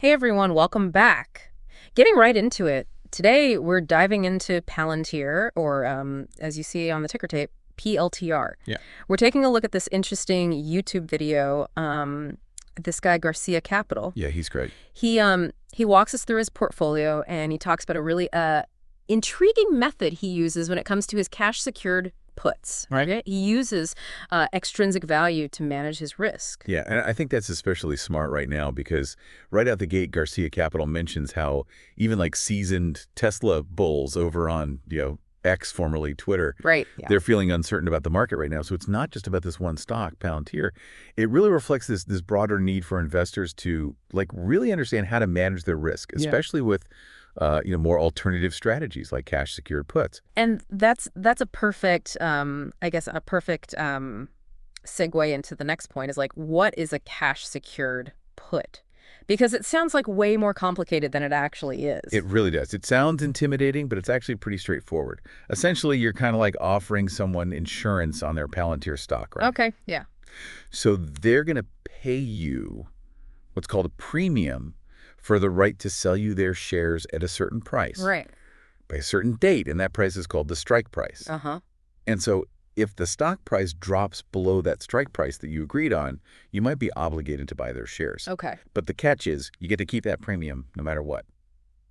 Hey everyone, welcome back. Getting right into it. Today we're diving into Palantir, or as you see on the ticker tape, PLTR. Yeah. We're taking a look at this interesting YouTube video. This guy Garcia Capital. Yeah, he's great. He walks us through his portfolio and he talks about a really intriguing method he uses when it comes to his cash secured puts. Right. He uses extrinsic value to manage his risk. Yeah, and I think that's especially smart right now because right out the gate, Garcia Capital mentions how even like seasoned Tesla bulls over on, X, formerly Twitter, Right. Yeah. they're feeling uncertain about the market right now. So it's not just about this one stock, Palantir. It really reflects this broader need for investors to like really understand how to manage their risk, especially with more alternative strategies like cash secured puts. And that's a perfect, I guess, a perfect segue into the next point is like, what is a cash secured put? Because it sounds like way more complicated than it actually is. It really does. It sounds intimidating, but it's actually pretty straightforward. Essentially, you're kind of like offering someone insurance on their Palantir stock, right? Okay, yeah. So they're going to pay you what's called a premium for the right to sell you their shares at a certain price. Right. By a certain date, and that price is called the strike price. Uh-huh. And so if the stock price drops below that strike price that you agreed on, you might be obligated to buy their shares. Okay. But the catch is you get to keep that premium no matter what.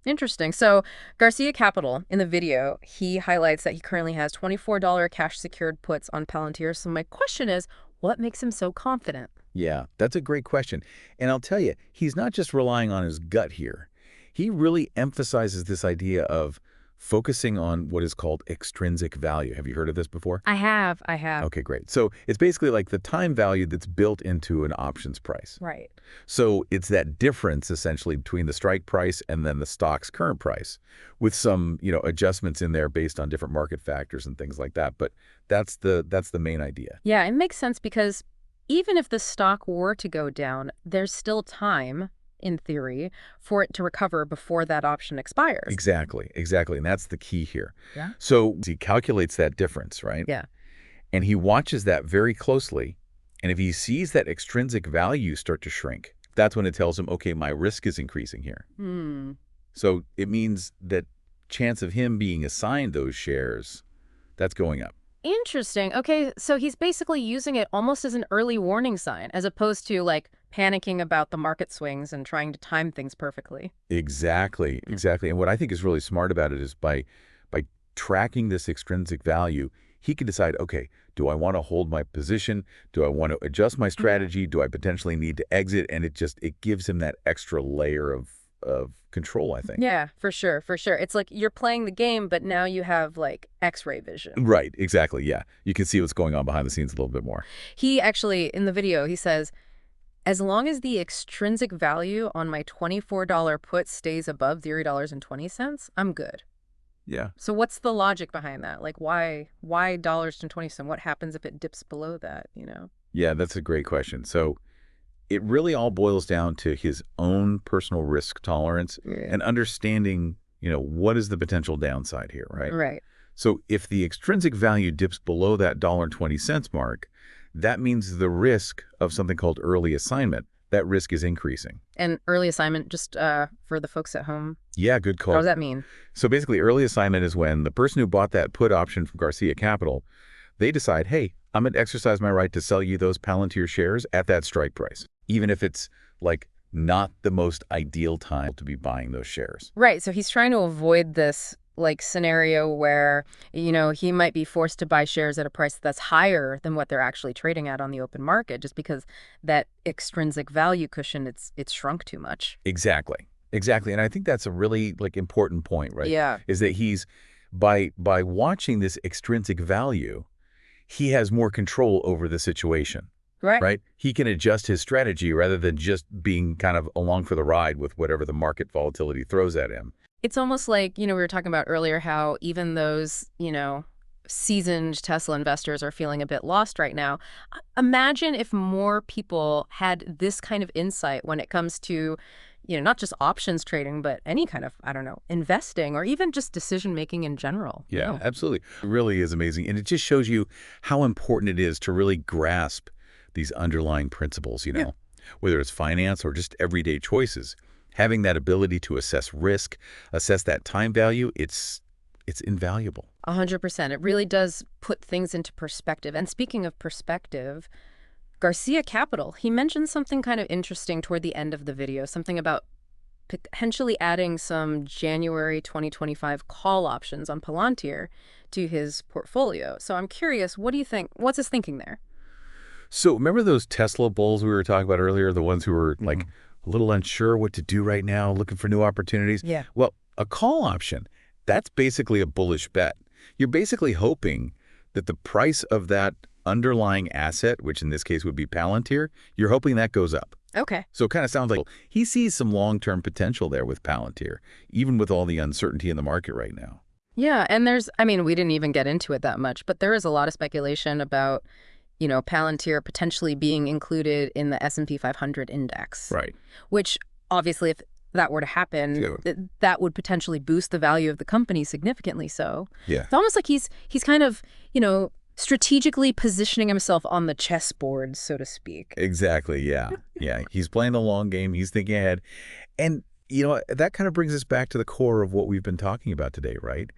Interesting. So Garcia Capital, in the video, he highlights that he currently has $24 cash secured puts on Palantir. So my question is, what makes him so confident? Yeah, that's a great question. And I'll tell you, he's not just relying on his gut here. He really emphasizes this idea of focusing on what is called extrinsic value. Have you heard of this before? I have. Okay, great. So it's basically like the time value that's built into an options price. Right. So it's that difference essentially between the strike price and then the stock's current price with some, adjustments in there based on different market factors and things like that. But that's the main idea. Yeah, it makes sense because even if the stock were to go down, there's still time, in theory, for it to recover before that option expires. Exactly. And that's the key here. Yeah. So he calculates that difference, right? Yeah. And he watches that very closely. And if he sees that extrinsic value start to shrink, that's when it tells him, okay, my risk is increasing here. So it means that chance of him being assigned those shares, that's going up. Interesting. Okay, so he's basically using it almost as an early warning sign, as opposed to like panicking about the market swings and trying to time things perfectly. Exactly. And what I think is really smart about it is by tracking this extrinsic value, he can decide, okay, do I want to hold my position? Do I want to adjust my strategy? Do I potentially need to exit? And it gives him that extra layer of control, I think. Yeah, for sure. It's like you're playing the game, but now you have like X-ray vision. Right, exactly, yeah. You can see what's going on behind the scenes a little bit more. He actually, in the video, he says, as long as the extrinsic value on my $24 put stays above $0.20, I'm good. Yeah. So what's the logic behind that? Like why $0.20? What happens if it dips below that, Yeah, that's a great question. So it really all boils down to his own personal risk tolerance and understanding, what is the potential downside here, right? Right. So if the extrinsic value dips below that $1.20 mark, that means the risk of something called early assignment, that risk is increasing. And early assignment, just for the folks at home? Yeah, good call. What does that mean? So basically, early assignment is when the person who bought that put option from Garcia Capital, they decide, hey, I'm going to exercise my right to sell you those Palantir shares at that strike price, even if it's like not the most ideal time to be buying those shares. Right. So he's trying to avoid this like scenario where, he might be forced to buy shares at a price that's higher than what they're actually trading at on the open market, just because that extrinsic value cushion, it's shrunk too much. Exactly. And I think that's a really important point, right? Yeah. Is that he's by watching this extrinsic value, he has more control over the situation. Right? He can adjust his strategy rather than just being kind of along for the ride with whatever the market volatility throws at him. It's almost like, we were talking about earlier how even those, seasoned Tesla investors are feeling a bit lost right now. Imagine if more people had this kind of insight when it comes to, not just options trading, but any kind of, investing or even just decision making in general. Yeah, absolutely. It really is amazing. And it just shows you how important it is to really grasp these underlying principles, whether it's finance or just everyday choices. Having that ability to assess risk, assess that time value, it's invaluable. 100%. It really does put things into perspective. And speaking of perspective, Garcia Capital, he mentioned something kind of interesting toward the end of the video, something about potentially adding some January 2025 call options on Palantir to his portfolio. So I'm curious, what do you think? What's his thinking there? So remember those Tesla bulls we were talking about earlier, the ones who were like a little unsure what to do right now, looking for new opportunities? Yeah. Well, a call option, that's basically a bullish bet. You're basically hoping that the price of that underlying asset, which in this case would be Palantir, you're hoping that goes up. Okay. So it kind of sounds like he sees some long-term potential there with Palantir, even with all the uncertainty in the market right now. Yeah, and I mean, we didn't even get into it that much, but there is a lot of speculation about, Palantir potentially being included in the S&P 500 index. Right. Which, obviously, if that were to happen, that would potentially boost the value of the company significantly so. Yeah. It's almost like he's kind of, strategically positioning himself on the chessboard, so to speak. Exactly, yeah. Yeah, he's playing the long game. He's thinking ahead. And, that kind of brings us back to the core of what we've been talking about today, right?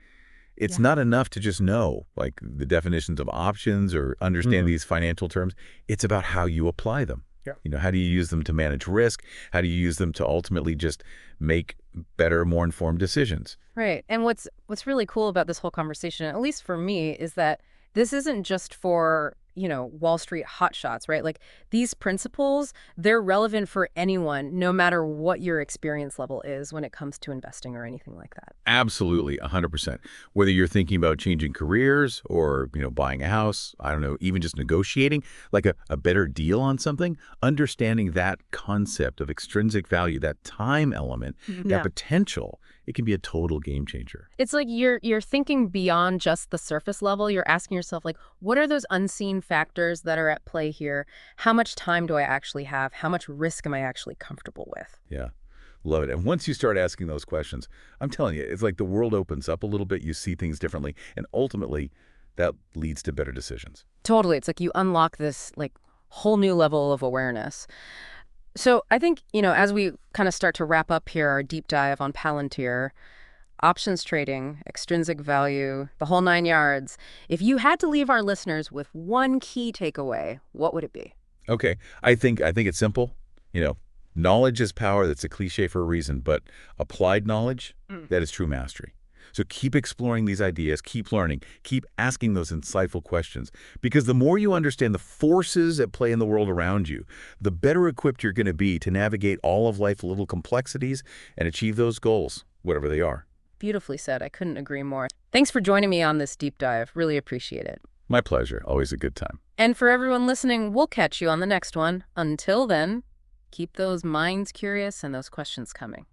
It's not enough to just know, like, the definitions of options or understand these financial terms. It's about how you apply them. Yeah. How do you use them to manage risk? How do you use them to ultimately just make better, more informed decisions? Right. And what's really cool about this whole conversation, at least for me, is that this isn't just for, Wall Street hotshots, right? Like these principles, they're relevant for anyone, no matter what your experience level is when it comes to investing or anything like that. Absolutely, 100%. Whether you're thinking about changing careers or, buying a house, I don't know, even just negotiating, like a better deal on something, understanding that concept of extrinsic value, that time element, that potential, it can be a total game changer. It's like you're thinking beyond just the surface level. You're asking yourself, like, what are those unseen factors that are at play here? How much time do I actually have? How much risk am I actually comfortable with? Yeah. Love it. And once you start asking those questions, I'm telling you, it's like the world opens up a little bit. You see things differently. And ultimately, that leads to better decisions. Totally. It's like you unlock this, like, whole new level of awareness. So I think, as we kind of start to wrap up here, our deep dive on Palantir, options trading, extrinsic value, the whole 9 yards, if you had to leave our listeners with one key takeaway, what would it be? Okay. I think it's simple. Knowledge is power. That's a cliche for a reason, but applied knowledge, that is true mastery. So keep exploring these ideas, keep learning, keep asking those insightful questions, because the more you understand the forces at play in the world around you, the better equipped you're going to be to navigate all of life's little complexities and achieve those goals, whatever they are. Beautifully said. I couldn't agree more. Thanks for joining me on this deep dive. Really appreciate it. My pleasure. Always a good time. And for everyone listening, we'll catch you on the next one. Until then, keep those minds curious and those questions coming.